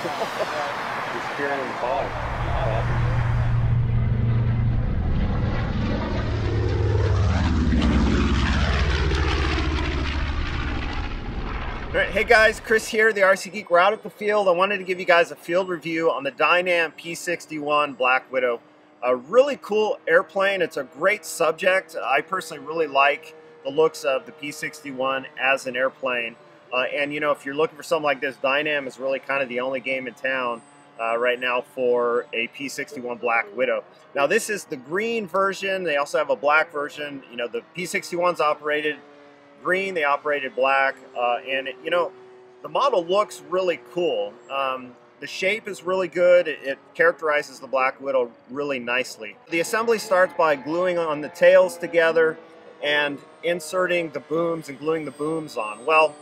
Just hearing him talk. All right, hey guys, Chris here, the RC Geek. We're out at the field. I wanted to give you guys a field review on the Dynam P-61 Black Widow. A really cool airplane. It's a great subject. I personally really like the looks of the P-61 as an airplane. And you know, if you're looking for something like this, Dynam is really kind of the only game in town right now for a P-61 Black Widow. Now this is the green version. They also have a black version. You know, the P-61's operated green, they operated black, and you know, the model looks really cool. The shape is really good. It characterizes the Black Widow really nicely. The assembly starts by gluing on the tails together and inserting the booms and gluing the booms on. Well,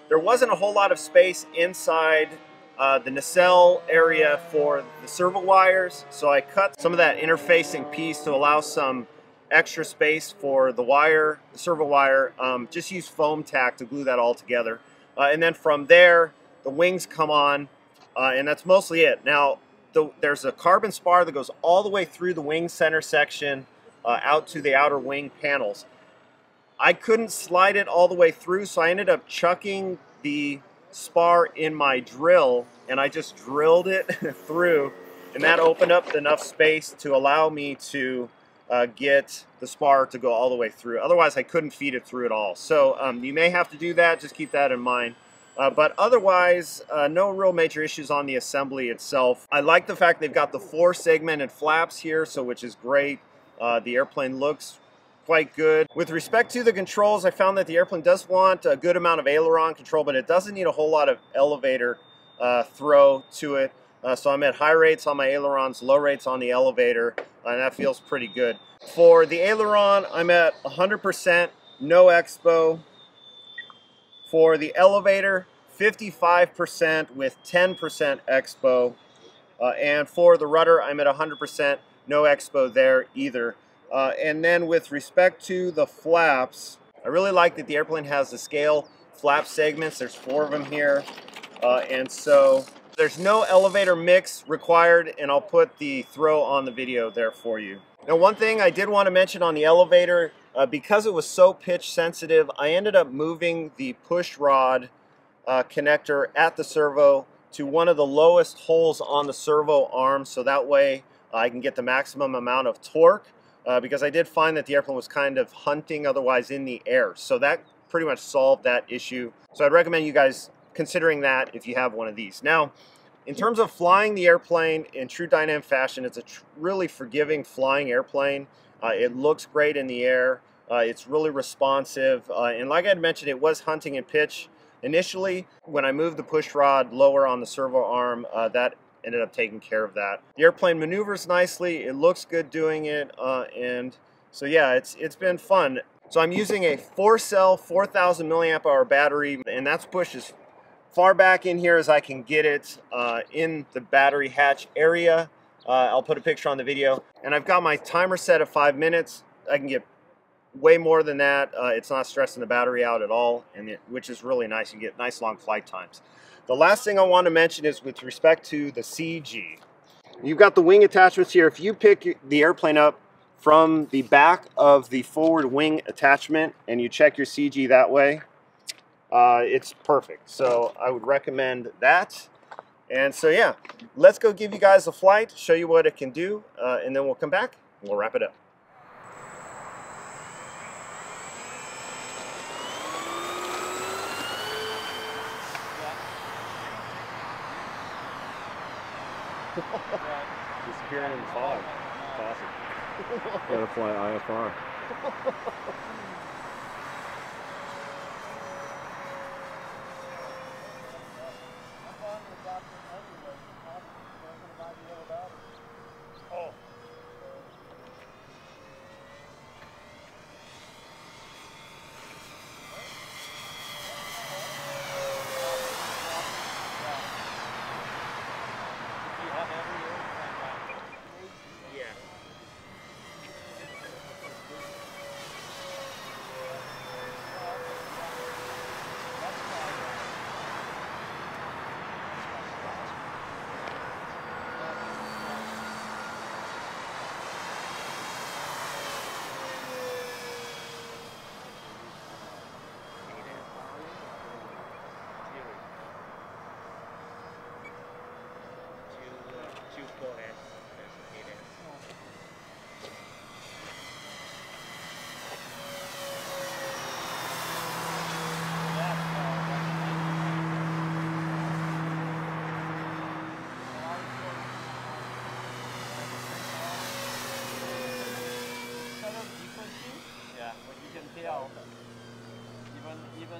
there wasn't a whole lot of space inside the nacelle area for the servo wires, so I cut some of that interfacing piece to allow some extra space for the wire, the servo wire. Just use foam tack to glue that all together. And then from there, the wings come on, and that's mostly it. Now, there's a carbon spar that goes all the way through the wing center section out to the outer wing panels. I couldn't slide it all the way through, so I ended up chucking the spar in my drill, and I just drilled it through, and that opened up enough space to allow me to get the spar to go all the way through. Otherwise, I couldn't feed it through at all. So you may have to do that. Just keep that in mind. But otherwise, no real major issues on the assembly itself. I like the fact they've got the 4 segmented flaps here, so which is great. The airplane looks quite good. With respect to the controls, I found that the airplane does want a good amount of aileron control, but it doesn't need a whole lot of elevator throw to it. So I'm at high rates on my ailerons, low rates on the elevator, and that feels pretty good. For the aileron, I'm at 100%, no expo. For the elevator, 55% with 10% expo. And for the rudder, I'm at 100%, no expo there either. And then with respect to the flaps, I really like that the airplane has the scale flap segments. There's 4 of them here. And so there's no elevator mix required, and I'll put the throw on the video there for you. Now, one thing I did want to mention on the elevator, because it was so pitch sensitive, I ended up moving the push rod connector at the servo to one of the lowest holes on the servo arm, so that way I can get the maximum amount of torque, because I did find that the airplane was kind of hunting otherwise in the air. So that pretty much solved that issue. So I'd recommend you guys considering that if you have one of these. Now, in terms of flying the airplane in true Dynam fashion, it's a really forgiving flying airplane. It looks great in the air. It's really responsive. And like I had mentioned, it was hunting in pitch initially. When I moved the push rod lower on the servo arm, that ended up taking care of that. The airplane maneuvers nicely. It looks good doing it. And so yeah, it's been fun. So I'm using a 4-cell, 4,000 milliamp hour battery, and that's pushed as far back in here as I can get it in the battery hatch area. I'll put a picture on the video. And I've got my timer set at 5 minutes. I can get way more than that. It's not stressing the battery out at all, which is really nice. You get nice long flight times. The last thing I want to mention is with respect to the CG. You've got the wing attachments here. If you pick the airplane up from the back of the forward wing attachment and you check your CG that way, it's perfect. So I would recommend that. And so yeah, let's go give you guys a flight, show you what it can do, and then we'll come back and we'll wrap it up. Just hearing him talk. It's awesome. Gotta fly IFR.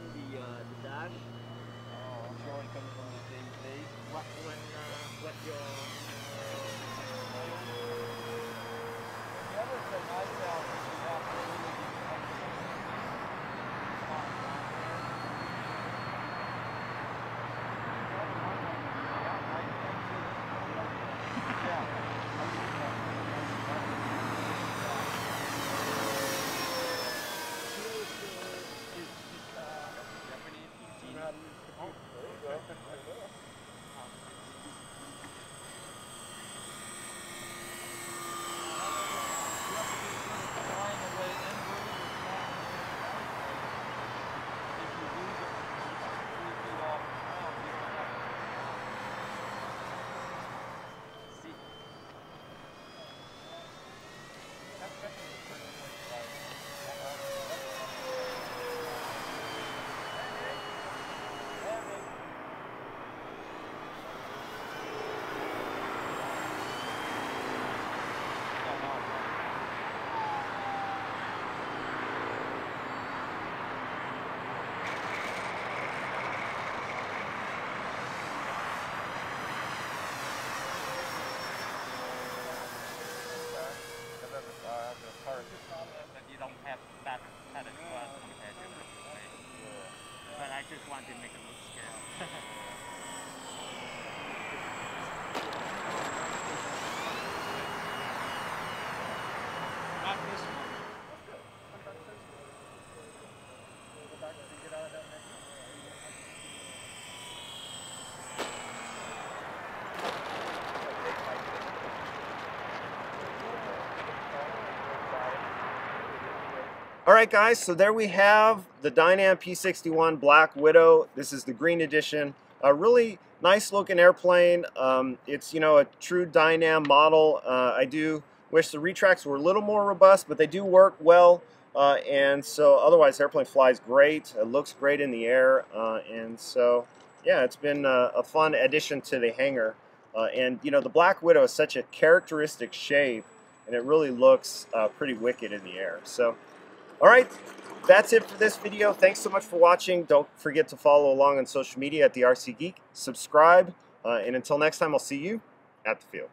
and the dash. Oh, I'm sure it comes from the same place. What your The other thing I found is you have to really be but you don't have that kind of class compared to the way. But I just want to make it look scale. Not this one. All right, guys, so there we have the Dynam P-61 Black Widow. This is the green edition. A really nice looking airplane. It's, you know, a true Dynam model. I do wish the retracts were a little more robust, but they do work well. And so otherwise, the airplane flies great. It looks great in the air. And so, yeah, it's been a fun addition to the hangar. And, you know, the Black Widow is such a characteristic shape, and it really looks pretty wicked in the air. So, all right, that's it for this video. Thanks so much for watching. Don't forget to follow along on social media at the RC Geek. Subscribe, and until next time, I'll see you at the field.